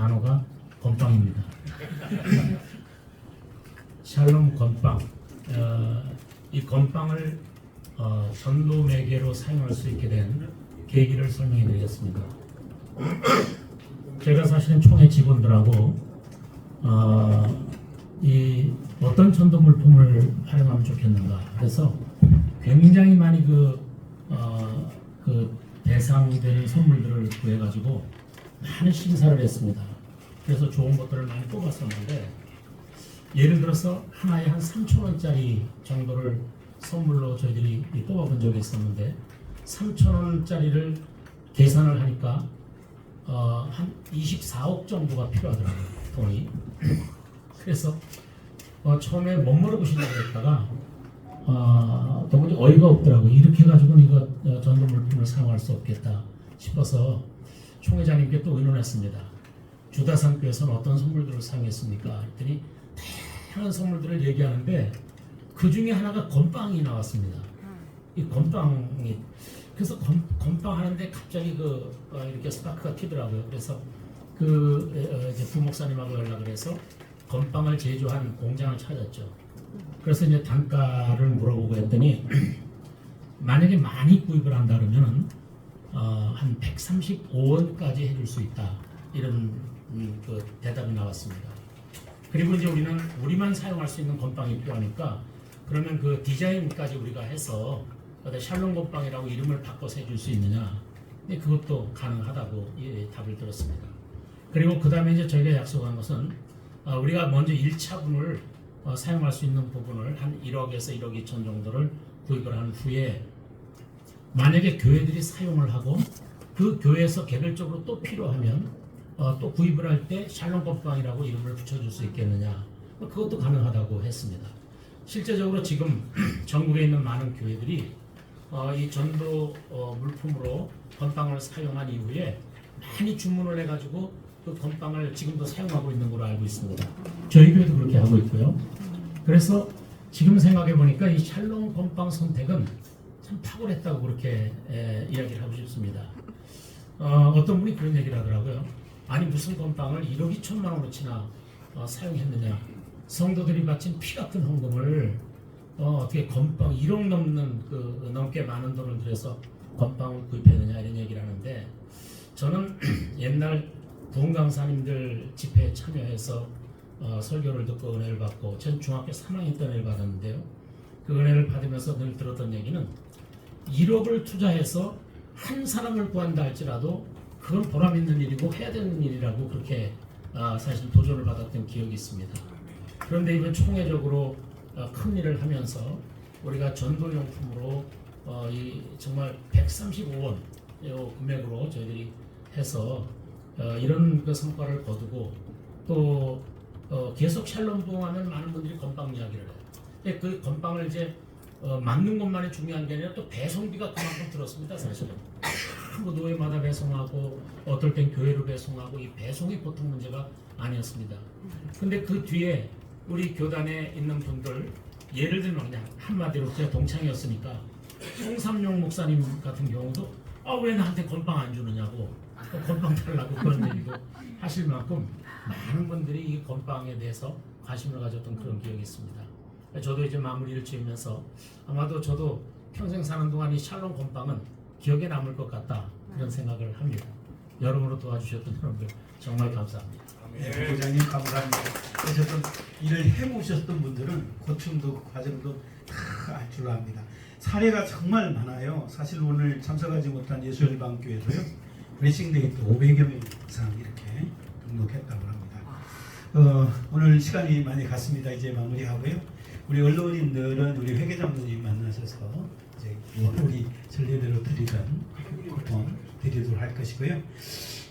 단어가 건빵입니다. 샬롬 건빵. 이 건빵을 전도 매개로 사용할 수 있게 된 계기를 설명해 드리겠습니다. 제가 사실은 총회 직원들하고 이 어떤 전도 물품을 활용하면 좋겠는가, 그래서 굉장히 많이 그 대상되는 선물들을 구해가지고 많은 심사를 했습니다. 그래서 좋은 것들을 많이 뽑았었는데, 예를 들어서 하나에 한 3,000원짜리 정도를 선물로 저희들이 뽑아본 적이 있었는데, 3,000원짜리를 계산을 하니까 한 24억 정도가 필요하더라고요, 돈이. 그래서 처음에 멋모르고 시작을 했다가 도무지 어이가 없더라고요. 이렇게 해가지고는 이거 전도 물품을 사용할 수 없겠다 싶어서 총회장님께 또 의논했습니다. 주다산교에서는 어떤 선물들을 사용했습니까? 했더니 다양한 선물들을 얘기하는데 그 중에 하나가 건빵이 나왔습니다. 이 건빵이, 그래서 건빵 하는데 갑자기 이렇게 스파크가 튀더라고요. 그래서 이제 부목사님하고 연락을 해서 건빵을 제조한 공장을 찾았죠. 그래서 이제 단가를 물어보고 했더니 만약에 많이 구입을 한다 그러면 한 135원까지 해줄 수 있다, 이런 그 대답이 나왔습니다. 그리고 이제 우리는 우리만 사용할 수 있는 건빵이 필요하니까 그러면 그 디자인까지 우리가 해서 샬롬 건빵이라고 이름을 바꿔서 해줄 수 있느냐, 근데 그것도 가능하다고 답을 들었습니다. 그리고 그 다음에 이제 저희가 약속한 것은 우리가 먼저 1차분을 사용할 수 있는 부분을 한 1억에서 1억 2천 정도를 구입을 한 후에 만약에 교회들이 사용을 하고 그 교회에서 개별적으로 또 필요하면 또 구입을 할 때 샬롬 건빵이라고 이름을 붙여줄 수 있겠느냐, 그것도 가능하다고 했습니다. 실제적으로 지금 전국에 있는 많은 교회들이 이 전도 물품으로 건빵을 사용한 이후에 많이 주문을 해가지고 그 건빵을 지금도 사용하고 있는 걸로 알고 있습니다. 저희 교회도 그렇게 하고 있고요. 그래서 지금 생각해 보니까 이 샬롬 건빵 선택은 참 탁월했다고 그렇게 이야기를 하고 싶습니다. 어떤 분이 그런 얘기를 하더라고요. 아니 무슨 건빵을 1억 2천만 원어치나 사용했느냐, 성도들이 바친 피 같은 헌금을 어떻게 건빵 1억 넘게 많은 돈을 들여서 건빵을 구입했느냐, 이런 얘기를 하는데, 저는 옛날 부흥 강사님들 집회에 참여해서 설교를 듣고 은혜를 받고, 전 중학교 3학년 때 은혜를 받았는데요. 그 은혜를 받으면서 늘 들었던 얘기는 1억을 투자해서 한 사람을 구한다 할지라도 그건 보람 있는 일이고 해야 되는 일이라고 그렇게 사실 도전을 받았던 기억이 있습니다. 그런데 이번 총회적으로 큰 일을 하면서 우리가 전도용품으로 이 정말 135원 금액으로 저희들이 해서 이런 그 성과를 거두고, 또 계속 샬롬 부흥하면 많은 분들이 건빵 이야기를 해요. 근데 그 건빵을 이제 만든 것만이 중요한 게 아니라 또 배송비가 그만큼 들었습니다. 사실은 뭐 노예마다 배송하고 어떨 땐 교회로 배송하고, 이 배송이 보통 문제가 아니었습니다. 근데 그 뒤에 우리 교단에 있는 분들, 예를 들면 그냥 한마디로 제가 동창이었으니까 홍삼용 목사님 같은 경우도 왜 나한테 건빵 안 주느냐고, 건빵 달라고 그런 얘기도 하실 만큼 많은 분들이 이 건빵에 대해서 관심을 가졌던 그런 기억이 있습니다. 저도 이제 마무리를 지으면서 아마도 저도 평생 사는 동안 이 샬롬 건빵은 기억에 남을 것 같다, 그런 생각을 합니다. 여러분으로 도와주셨던 여러분들 정말 감사합니다. 부장님 감사합니다. 어쨌든 일을 해보셨던 분들은 고충도 과정도 다 알 줄 압니다. 사례가 정말 많아요. 사실 오늘 참석하지 못한 예수열방교회도요, 블레싱데이 때 500여 명 이상 이렇게 등록했다고 합니다. 오늘 시간이 많이 갔습니다. 이제 마무리하고요. 우리 언론인들은 우리 회계장로님 만나셔서 이제 우리 전례대로 드리던 쿠폰 드리도록 할 것이고요.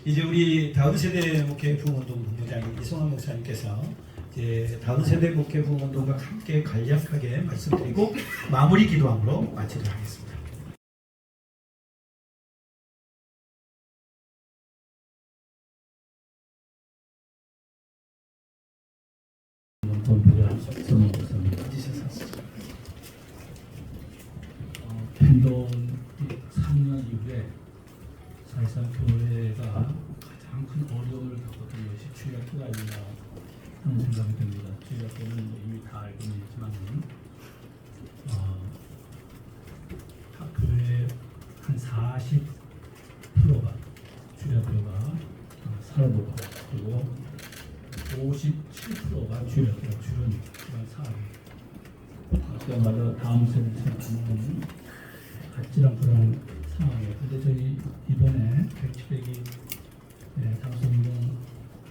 이제 우리 다음 세대 목회 부흥운동 본부장인 이성환 목사님께서 이제 다음 세대 목회 부흥운동과 함께 간략하게 말씀드리고 마무리 기도함으로 마치도록 하겠습니다. 펜돈 3년 이후에 사실상 교회가 가장 가장 큰 어려움을 겪었던 것이 주일학교가 아닌가 하는 생각이 듭니다. 주일학교는 뭐 이미 다 알고는 있지만 학교의 한 40%가 주일학교가 사라졌고 그리고 57%가 주일학교가 줄은 그런 상황이에요. 그야말로 다음 세대를 생각하는 아찔한 그런 상황이에요. 근데 저희 이번에 107회기 당선동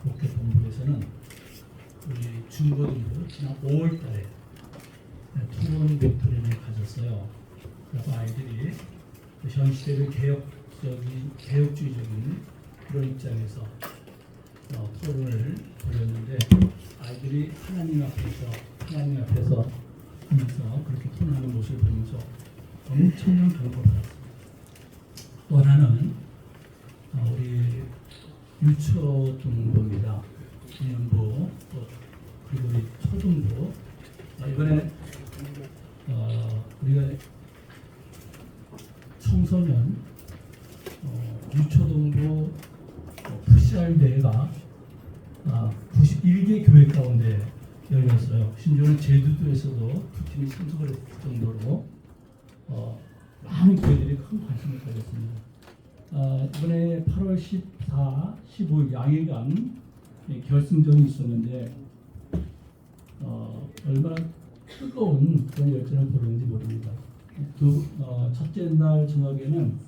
목회 본부에서는 우리 중고등부 지난 5월달에 토론 멘토링을 가졌어요. 그래서 아이들이 현 시대를 개혁주의적인 그런 입장에서 토론을 벌였는데 아이들이 하나님 앞에서 하면서 그렇게 토론하는 모습을 보면서 엄청난 감동을 받았습니다. 또 하나는 우리 유초등부입니다. 유년부 그리고 우리 초등부 이번에 우리가 청소년 유초등부 푸시알 대회가 91개 교회 가운데 열렸어요. 심지어는 제주도에서도 두 팀이 참석을 했을 정도로 많은 교회들이 큰 관심을 가졌습니다. 이번에 8월 14, 15일 양일간 결승전이 있었는데 얼마나 뜨거운 그런 열전을 벌였는지 모릅니다. 첫째 날 저녁에는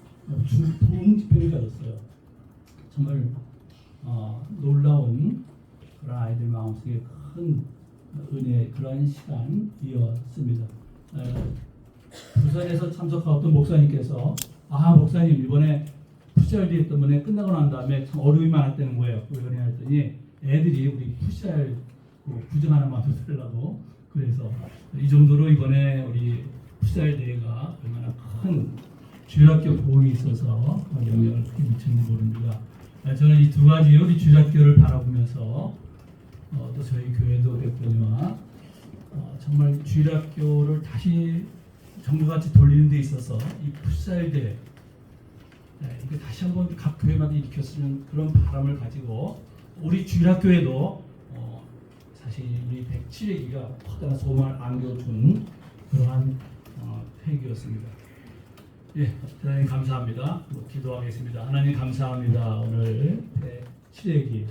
부흥 집회를 가졌어요. 정말 놀라운 그런 아이들 마음속에 큰 은혜 그런 시간이었습니다. 부산에서 참석하던 목사님께서 목사님 이번에 푸시알데이 때문에 끝나고 난 다음에 참 어려움이 많았다는 거예요. 왜 했더니 애들이 우리 푸시알 구정 하나만 더 쓰려고 그래서 이 정도로 이번에 우리 푸시알 대회가 얼마나 큰 주일학교 보험이 있어서 영향을 크게 미쳤는지 모릅니다. 저는 이 두 가지 우리 주일학교를 바라보면서 또 저희 교회도 됐거니와 정말 주일학교를 다시 정부같이 돌리는 데 있어서 이 푸시알 대회 이게 다시 한번 각 교회마다 일으켰으면 그런 바람을 가지고 우리 주일학교에도 사실 우리 107회기가 커다란 소망을 안겨준 그러한 회기였습니다. 예, 하나님 감사합니다. 기도하겠습니다. 하나님 감사합니다. 오늘 107회기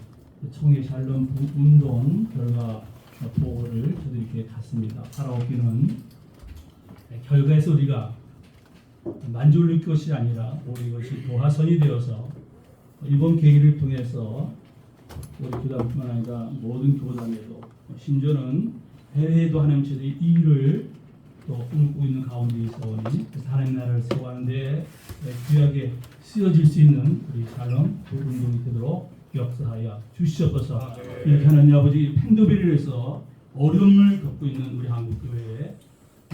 총회 샬롬 운동 결과 보고를 저도 이렇게 갔습니다. 바라옵기는 결과에서 우리가 만족을 느낄 것이 아니라 오히려 이것이 도화선이 되어서 이번 계기를 통해서 우리 교단뿐만 아니라 모든 교단에도 심지어는 해외에도 하나님 제도의 이 일을 또 꿈꾸고 있는 가운데 있어오니 하나님 나라를 세워가는데 귀하게 쓰여질 수 있는 우리 샬롬 운동이 되도록 역사하여 주시옵소서. 이렇게 하나님 아버지 팬더비를 해서 어려움을 겪고 있는 우리 한국교회에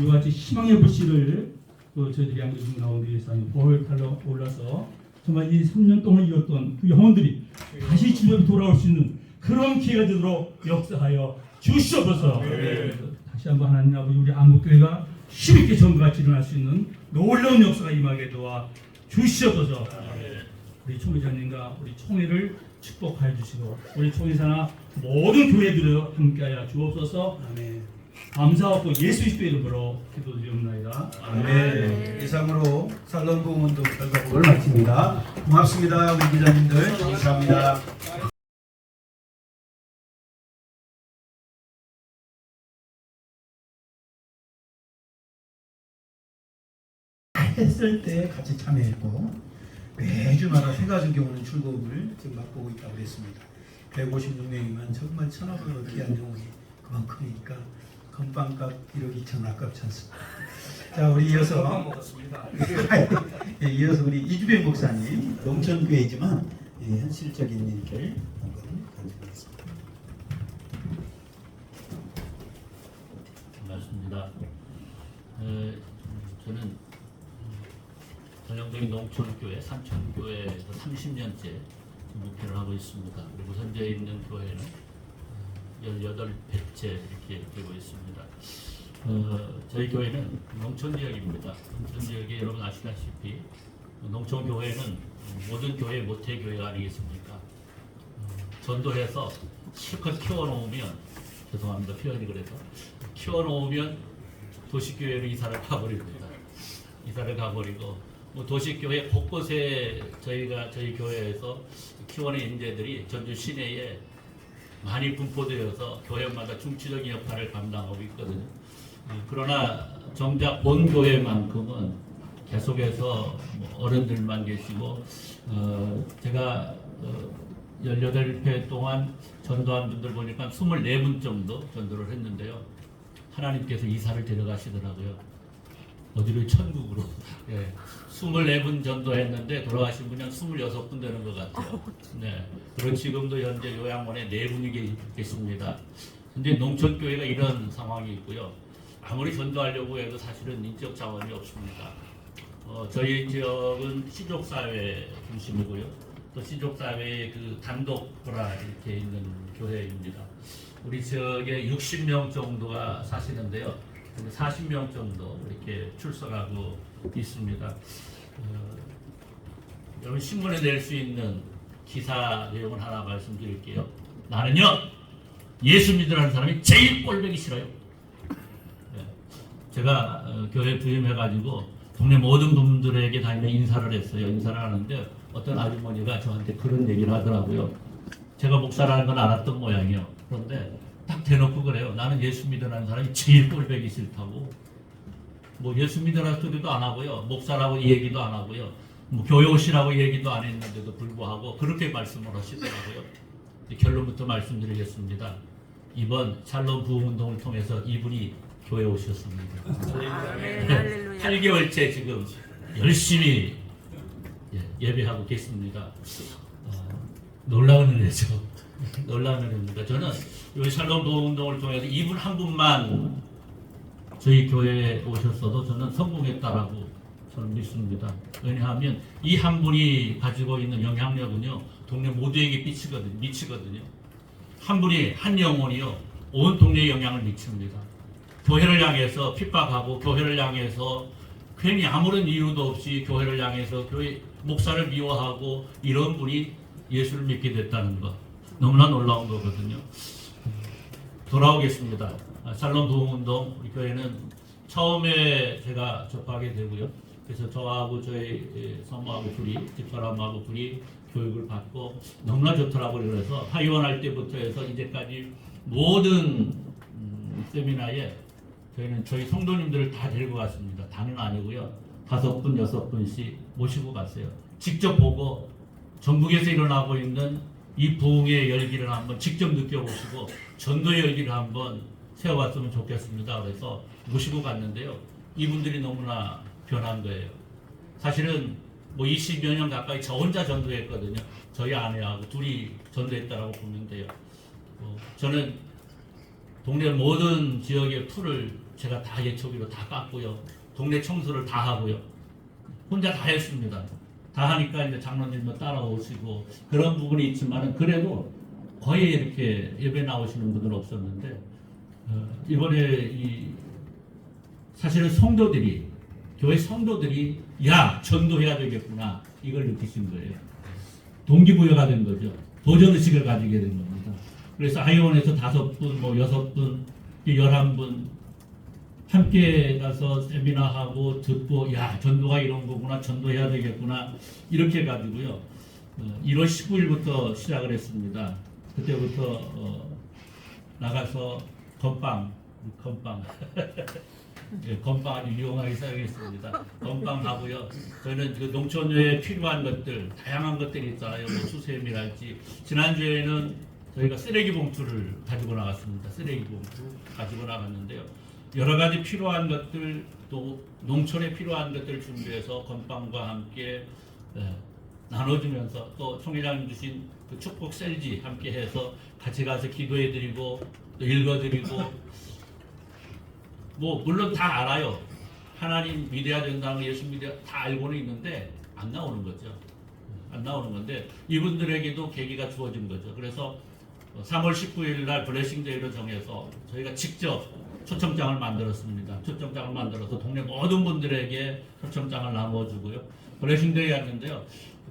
이와 같이 희망의 불씨를 또 저희들이 안겨준 가운데에서 보혈탈로 올라서 정말 이 3년 동안 이었던 그 영혼들이 다시 주변으로 돌아올 수 있는 그런 기회가 되도록 역사하여 주시옵소서. 다시 한번 하나님 아버지 우리 한국교회가 힘있게 전부같이 일어날 수 있는 놀라운 역사가 임하게 도와 주시옵소서. 우리 총회장님과 우리 총회를 축복하여 주시고 우리 총회사나 모든 교회들을 함께하여 주옵소서. 아멘. 감사하고 예수 그리스도의 이름으로 기도드리옵나이다. 아멘. 이상으로 샬롬 부흥운동 결과를 마칩니다. 고맙습니다. 우리 기자님들 감사합니다. 했을 때 같이 참여했고 매주마다 세 가지 경우는 즐거움을 지금 맛보고 있다고 그랬습니다. 156명이면 정말 천억을 얻게 한 영혼이 그만큼이니까 건빵값 1억 2천 아깝지 않습니다. 자, 우리 이어서 이어서 우리 이주배 목사님 농촌교회지만 현실적인 일들 한번 가져보겠습니다. 반갑습니다. 저는 전형적인 농촌교회, 산촌교회에서 30년째 목회를 하고 있습니다. 그리고 현재 있는 교회는 18배째 이렇게 되고 있습니다. 저희 교회는 농촌 지역입니다. 농촌 지역에 여러분 아시다시피 농촌 교회는 모든 교회 모태 교회가 아니겠습니까? 전도해서 실컷 키워놓으면, 죄송합니다 표현이 그래서, 키워놓으면 도시교회로 이사를 가버립니다. 이사를 가버리고 뭐 도시교회 곳곳에 저희 교회에서 키워낸 인재들이 전주 시내에 많이 분포되어서 교회마다 중추적인 역할을 감당하고 있거든요. 그러나 정작 본 교회만큼은 계속해서 뭐 어른들만 계시고, 제가 18회 동안 전도한 분들 보니까 24분 정도 전도를 했는데요. 하나님께서 이사를 데려가시더라고요. 어디로? 천국으로. 예. 24분 전도했는데 돌아가신 분이 한 26분 되는 것 같아요. 네. 그리고 지금도 현재 요양원에 4분이 계십니다. 근데 농촌교회가 이런 상황이 있고요. 아무리 전도하려고 해도 사실은 인적 자원이 없습니다. 저희 지역은 시족사회 중심이고요. 또 시족사회의 그 단독부라 이렇게 있는 교회입니다. 우리 지역에 60명 정도가 사시는데요. 40명 정도 이렇게 출석하고 있습니다. 여러분 신문에 낼 수 있는 기사 내용을 하나 말씀드릴게요. 나는요 예수 믿으라는 사람이 제일 꼴보기 싫어요. 제가 교회 부임해가지고 동네 모든 분들에게 다니며 인사를 했어요. 인사를 하는데 어떤 아주머니가 저한테 그런 얘기를 하더라고요. 제가 목사라는 건 알았던 모양이에요. 그런데 딱 대놓고 그래요. 나는 예수 믿으라는 사람이 제일 꼴보기 싫다고. 뭐 예수 믿으라는 소리도 안 하고요. 목사라고 얘기도 안 하고요. 뭐 교회 오시라고 얘기도 안 했는데도 불구하고 그렇게 말씀을 하시더라고요. 결론부터 말씀드리겠습니다. 이번 샬롬 부흥운동을 통해서 이분이 교회 오셨습니다. 8개월째 지금 열심히 예배하고 계십니다. 놀라운 은혜죠. 놀라운 은혜입니다. 저는 이 샬롬 부흥운동을 통해서 이분 한 분만 저희 교회에 오셨어도 저는 성공했다라고 저는 믿습니다. 왜냐하면 이 한 분이 가지고 있는 영향력은요 동네 모두에게 미치거든요. 한 분이, 한 영혼이요 온 동네에 영향을 미칩니다. 교회를 향해서 핍박하고 교회를 향해서 괜히 아무런 이유도 없이 교회를 향해서 교회 목사를 미워하고 이런 분이 예수를 믿게 됐다는 것 너무나 놀라운 거거든요. 돌아오겠습니다. 샬롬 부흥운동 우리 교회는 처음에 제가 접하게 되고요. 그래서 저하고 저희 사모하고 둘이 집사람하고 둘이 교육을 받고 너무나 좋더라고요. 그래서 하이원할 때부터 해서 이제까지 모든 세미나에 저희는 저희 성도님들을 다 데리고 갔습니다. 다는 아니고요. 5분, 6분씩 모시고 갔어요. 직접 보고 전국에서 일어나고 있는 이 부흥의 열기를 한번 직접 느껴보시고 전도의 열기를 한번 세워봤으면 좋겠습니다. 그래서 모시고 갔는데요. 이분들이 너무나 변한 거예요. 사실은 뭐 20여 년 가까이 저 혼자 전도했거든요. 저희 아내하고 둘이 전도했다라고 보면 돼요. 저는 동네 모든 지역의 풀을 제가 다 예초기로 다 깎고요. 동네 청소를 다 하고요. 혼자 다 했습니다. 다 하니까 이제 장로님도 따라오시고 그런 부분이 있지만은 그래도 거의 이렇게 예배 나오시는 분들은 없었는데 이번에 사실은 성도들이 교회 성도들이 야 전도해야 되겠구나 이걸 느끼신 거예요. 동기부여가 된 거죠. 도전의식을 가지게 된 겁니다. 그래서 하이원에서 5분, 뭐 6분, 11분 함께 가서 세미나하고 듣고 야 전도가 이런 거구나 전도해야 되겠구나 이렇게 가지고요. 1월 19일부터 시작을 했습니다. 그때부터 나가서 건빵 건빵 아주 유용하게 사용했습니다. 건빵 하고요. 저희는 그 농촌에 필요한 것들 다양한 것들이 있잖아요. 뭐 수세미랄지 지난주에는 저희가 쓰레기 봉투를 가지고 나갔습니다. 쓰레기 봉투 가지고 나갔는데요. 여러 가지 필요한 것들 또 농촌에 필요한 것들을 준비해서 건빵과 함께 나눠주면서 또 총회장님 주신 그 축복 셀지 함께 해서 같이 가서 기도해드리고 또 읽어드리고 뭐 물론 다 알아요. 하나님 믿어야 된다는 거 예수 믿어야 다 알고는 있는데 안 나오는 거죠. 안 나오는 건데 이분들에게도 계기가 주어진 거죠. 그래서 3월 19일 날 블레싱 데이로 정해서 저희가 직접 초청장을 만들었습니다. 초청장을 만들어서 동네 모든 분들에게 초청장을 나눠주고요. 블레싱데이 했는데요.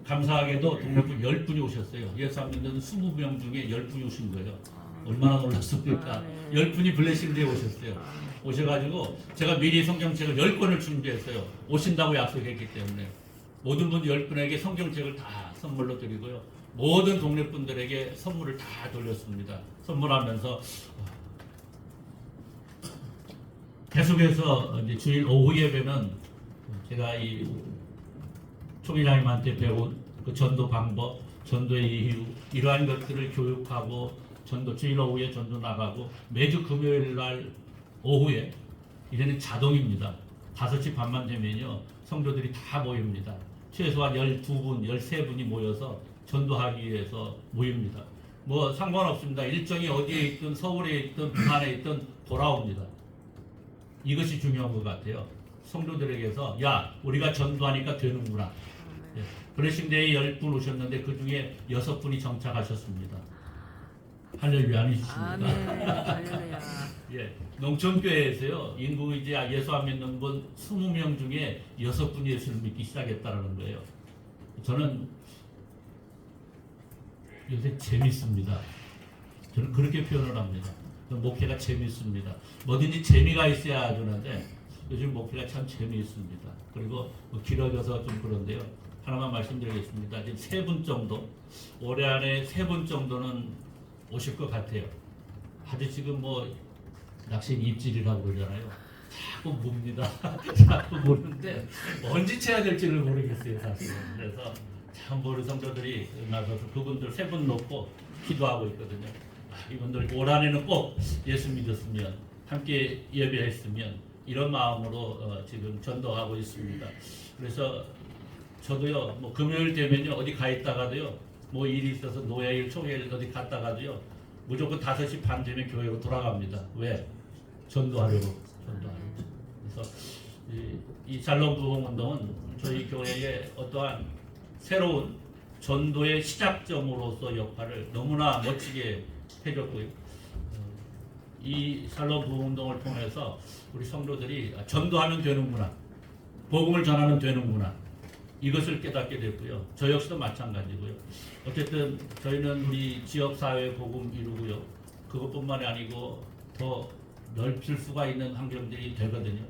감사하게도 동네 분 10분이 오셨어요. 예수 안 믿는 20명 중에 10분이 오신 거예요. 얼마나 놀랐습니까? 10분이 블레싱데이 오셨어요. 오셔가지고 제가 미리 성경책을 10권을 준비했어요. 오신다고 약속했기 때문에 모든 분 10분에게 성경책을 다 선물로 드리고요. 모든 동네 분들에게 선물을 다 돌렸습니다. 선물하면서 계속해서 이제 주일 오후 예배는 제가 이 총회장님한테 배운 그 전도 방법, 전도의 이유 이러한 것들을 교육하고 전도 주일 오후에 전도 나가고 매주 금요일 날 오후에 이제는 자동입니다. 5시 반만 되면요 성도들이 다 모입니다. 최소한 12분, 13분이 모여서 전도하기 위해서 모입니다. 뭐 상관없습니다. 일정이 어디에 있든 서울에 있든 부산에 있든 돌아옵니다. 이것이 중요한 것 같아요. 성도들에게서 야 우리가 전도하니까 되는구나. 예. 블레싱데이 10분 오셨는데 그 중에 6분이 정착하셨습니다. 할렐루야 아니십니까? 아멘. 할렐루야. 예, 농촌교회에서요 인구 이제 예수 안 믿는 분 20명 중에 6분이 예수를 믿기 시작했다는 거예요. 저는 요새 재밌습니다. 저는 그렇게 표현을 합니다. 목회가 재밌습니다. 뭐든지 재미가 있어야 하는데 요즘 목회가 참 재미있습니다. 그리고 뭐 길어져서 좀 그런데요. 하나만 말씀드리겠습니다. 지금 3분 정도, 올해 안에 3분 정도는 오실 것 같아요. 아주 지금 뭐 낚시인 입질이라고 그러잖아요. 자꾸 봅니다. 자꾸 보는데 언제 채야 될지를 모르겠어요, 사실은. 그래서 참 우리 성도들이 나서서 그분들 3분 놓고 기도하고 있거든요. 이분들 올 한해는 꼭 예수 믿었으면 함께 예배했으면 이런 마음으로 지금 전도하고 있습니다. 그래서 저도요 뭐 금요일 되면요 어디 가 있다가도요 뭐 일이 있어서 노예일 총회일 어디 갔다가도요 무조건 5시 반 되면 교회로 돌아갑니다. 왜? 전도하려고. 그래서 이 샬롬 부흥 운동은 저희 교회의 어떠한 새로운 전도의 시작점으로서 역할을 너무나 멋지게 해줬고요. 이 샬롬 부흥 운동을 통해서 우리 성도들이 전도하면 되는구나, 복음을 전하면 되는구나 이것을 깨닫게 됐고요. 저 역시도 마찬가지고요. 어쨌든 저희는 우리 지역 사회 복음 이루고요. 그것뿐만이 아니고 더 넓힐 수가 있는 환경들이 되거든요.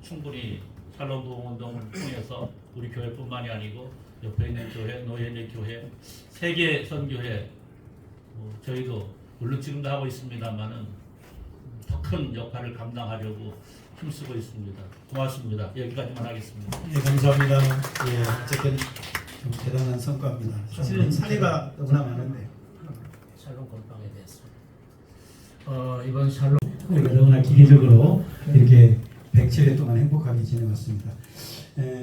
충분히 샬롬 부흥 운동을 통해서 우리 교회뿐만이 아니고 옆에 있는 교회, 노예의 교회, 세계 선교회 저희도 물론 지금도 하고 있습니다만은 더 큰 역할을 감당하려고 힘쓰고 있습니다. 고맙습니다. 여기까지만 하겠습니다. 네, 감사합니다. 예, 어쨌든 좀 대단한 성과입니다. 사실은 사례가 너무나 많은데 샬롬 건빵에 대해서 이번 샬롬 우리가 너무나 기계적으로 이렇게 107회 동안 행복하게 지내왔습니다.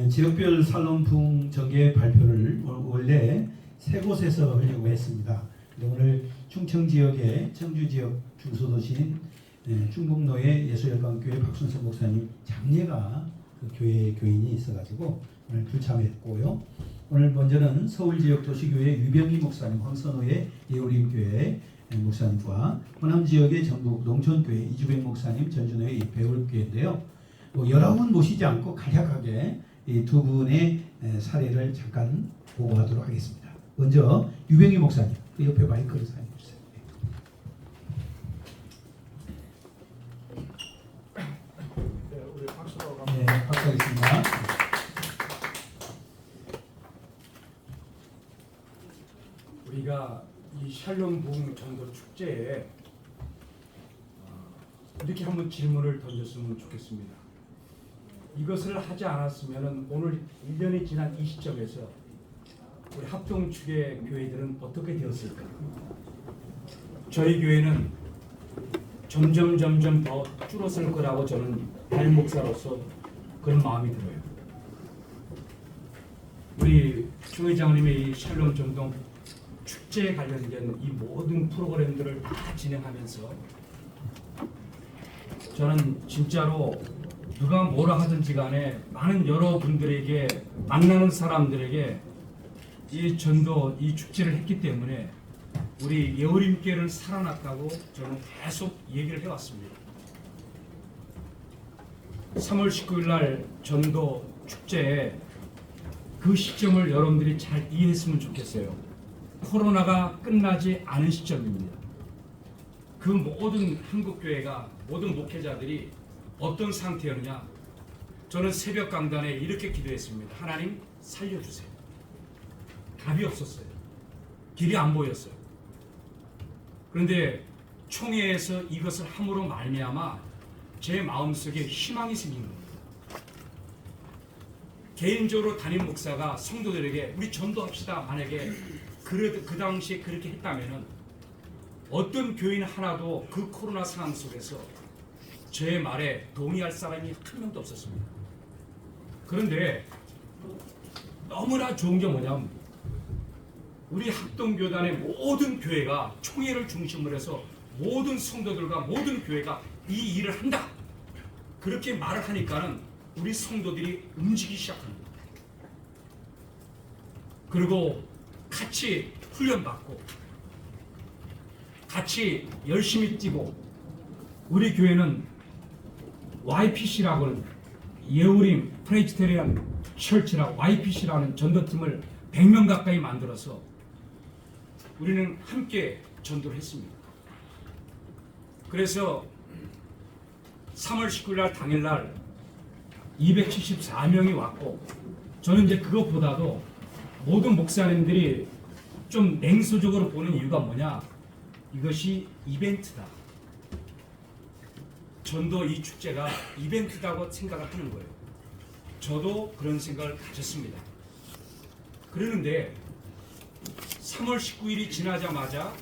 지역별 샬롬 부흥 전개 발표를 원래 3곳에서 하려고 했습니다. 오늘 충청 지역의 청주 지역 중소도시인 충북로의 예수열방교회 박순서 목사님 장례가 그 교회 교인이 있어가지고 오늘 불참했고요. 오늘 먼저는 서울 지역 도시교회 유병희 목사님, 황선호의 예우림교회 목사님과 호남 지역의 전북 농촌교회 이주백 목사님, 전준호의 배울교회인데요. 여러 분 모시지 않고 간략하게 이 두 분의 사례를 잠깐 보고하도록 하겠습니다. 먼저 유병희 목사님, 그 옆에 마이크를 사용해 주세요. 우리 박수로 네, 박수하겠습니다. 우리가 이 샬롬 부흥 전도 축제에 이렇게 한번 질문을 던졌으면 좋겠습니다. 이것을 하지 않았으면 오늘 1년이 지난 이 시점에서 우리 합동 축의 교회들은 어떻게 되었을까? 저희 교회는 점점 더 줄었을 거라고 저는 담임 목사로서 그런 마음이 들어요. 우리 주 회장님의 이 샬롬 전동 축제에 관련된 이 모든 프로그램들을 다 진행하면서 저는 진짜로 누가 뭐라 하든지 간에 많은 여러분들에게 만나는 사람들에게 이 전도, 이 축제를 했기 때문에 우리 예우림교회를 살아났다고 저는 계속 얘기를 해왔습니다. 3월 19일 날 전도 축제에 그 시점을 여러분들이 잘 이해했으면 좋겠어요. 코로나가 끝나지 않은 시점입니다. 그 모든 한국교회가 모든 목회자들이 어떤 상태였냐? 저는 새벽 강단에 이렇게 기도했습니다. 하나님 살려주세요. 답이 없었어요. 길이 안 보였어요. 그런데 총회에서 이것을 함으로 말미암아 제 마음속에 희망이 생긴 겁니다. 개인적으로 담임 목사가 성도들에게 우리 전도합시다. 만약에 그 당시에 그렇게 했다면은 어떤 교인 하나도 그 코로나 상황 속에서 제 말에 동의할 사람이 한 명도 없었습니다. 그런데 너무나 좋은 게 뭐냐면 우리 합동교단의 모든 교회가 총회를 중심으로 해서 모든 성도들과 모든 교회가 이 일을 한다. 그렇게 말을 하니까는 우리 성도들이 움직이기 시작합니다. 그리고 같이 훈련받고 같이 열심히 뛰고 우리 교회는 YPC라고 하는 예우림 프레스테리안 철치라고 YPC라는 전도팀을 100명 가까이 만들어서 우리는 함께 전도를 했습니다. 그래서 3월 19일 날 당일날 274명이 왔고 저는 이제 그것보다도 모든 목사님들이 좀 냉소적으로 보는 이유가 뭐냐? 이것이 이벤트다. 전도 이 축제가 이벤트다고 생각을 하는 거예요. 저도 그런 생각을 가졌습니다. 그러는데 3월 19일이 지나자마자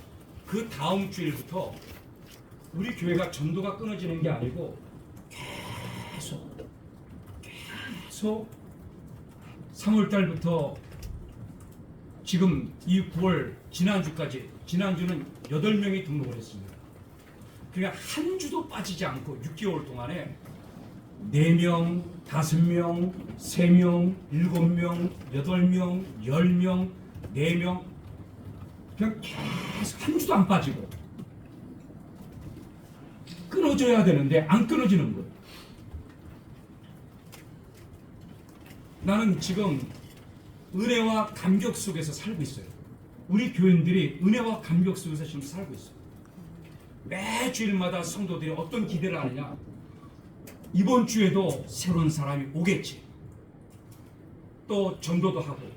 그 다음 주일부터 우리 교회가 전도가 끊어지는 게 아니고 계속 3월 달부터 지금 이 9월 지난주까지 지난주는 8명이 등록을 했습니다. 그러니까 한 주도 빠지지 않고 6개월 동안에 4명, 5명, 3명, 7명, 8명, 10명, 4명 그냥 계속 한 주도 안 빠지고 끊어져야 되는데 안 끊어지는 거예요. 나는 지금 은혜와 감격 속에서 살고 있어요. 우리 교인들이 은혜와 감격 속에서 지금 살고 있어요. 매 주일마다 성도들이 어떤 기대를 하느냐? 이번 주에도 새로운 사람이 오겠지. 또 전도도 하고.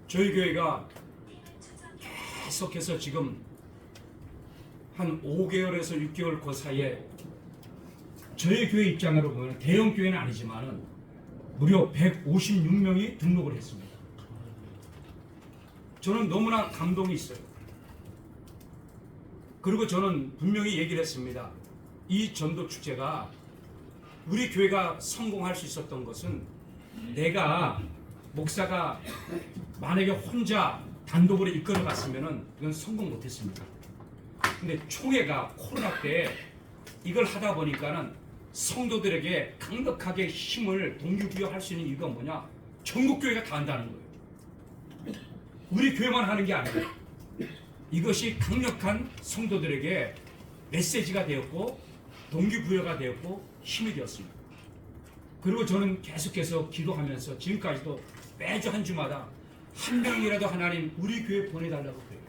저희 교회가 계속해서 지금 한 5개월에서 6개월 그 사이에 저희 교회 입장으로 보면 대형 교회는 아니지만은 무려 156명이 등록을 했습니다. 저는 너무나 감동이 있어요. 그리고 저는 분명히 얘기를 했습니다. 이 전도 축제가 우리 교회가 성공할 수 있었던 것은 내가 목사가 만약에 혼자 단독으로 이끌어 갔으면은 이건 성공 못했습니다. 근데 총회가 코로나 때 이걸 하다 보니까는 성도들에게 강력하게 힘을 동기부여할 수 있는 이유가 뭐냐? 전국 교회가 다 한다는 거예요. 우리 교회만 하는 게 아니에요. 이것이 강력한 성도들에게 메시지가 되었고 동기부여가 되었고 힘이 되었습니다. 그리고 저는 계속해서 기도하면서 지금까지도 매주 한 주마다 한 명이라도 하나님 우리 교회 보내달라고 그래요.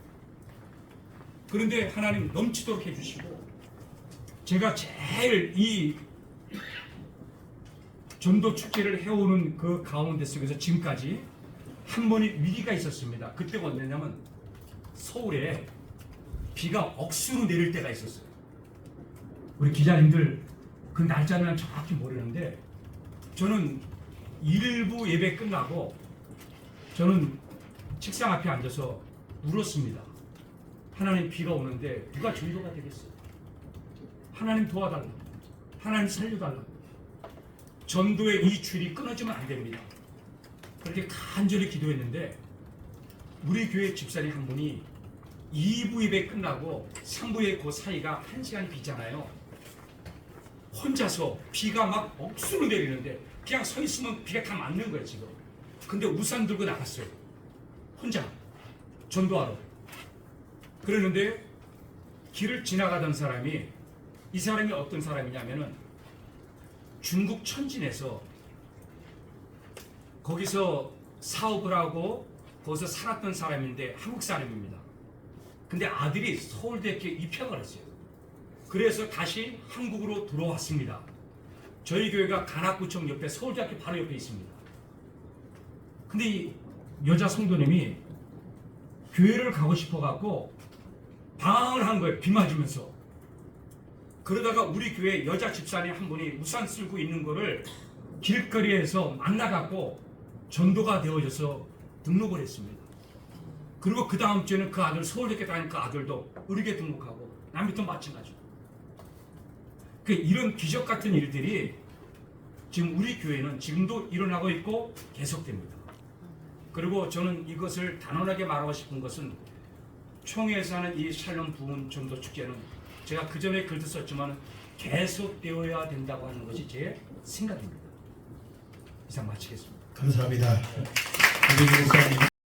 그런데 하나님 넘치도록 해주시고 제가 제일 이 전도 축제를 해오는 그 가운데 속에서 지금까지 한 번의 위기가 있었습니다. 그때가 언제냐면 서울에 비가 억수로 내릴 때가 있었어요. 우리 기자님들 그 날짜는 정확히 모르는데 저는 일부 예배 끝나고 저는 책상 앞에 앉아서 울었습니다. 하나님 비가 오는데 누가 전도가 되겠어요? 하나님 도와달라. 하나님 살려달라. 전도의 이 줄이 끊어지면 안 됩니다. 그렇게 간절히 기도했는데 우리 교회 집사님 한 분이 2부 예배 끝나고 3부의 그 사이가 1시간이 비잖아요. 혼자서 비가 막 억수로 내리는데 그냥 서 있으면 비가 다 맞는 거예요 지금. 근데 우산 들고 나갔어요. 혼자 전도하러. 그러는데 길을 지나가던 사람이 이 사람이 어떤 사람이냐면은 중국 천진에서 거기서 사업을 하고 거기서 살았던 사람인데 한국 사람입니다. 근데 아들이 서울대학교에 입학을 했어요. 그래서 다시 한국으로 들어왔습니다. 저희 교회가 관악구청 옆에 서울대학교 바로 옆에 있습니다. 근데 이 여자 성도님이 교회를 가고 싶어갖고 방황을 한 거예요. 비 맞으면서. 그러다가 우리 교회 여자 집사님 한 분이 우산 쓸고 있는 거를 길거리에서 만나갖고 전도가 되어져서 등록을 했습니다. 그리고 그 다음 주에는 그 아들 서울대학교 다니는 그 아들도 의료계 등록하고 남편도 마찬가지고. 이런 기적 같은 일들이 지금 우리 교회는 지금도 일어나고 있고 계속됩니다. 그리고 저는 이것을 단언하게 말하고 싶은 것은 총회에서 하는 이 샬롬 부흥 전도 축제는 제가 그 전에 글도 썼지만 계속되어야 된다고 하는 것이 제 생각입니다. 이상 마치겠습니다. 감사합니다. 김민희 목사님.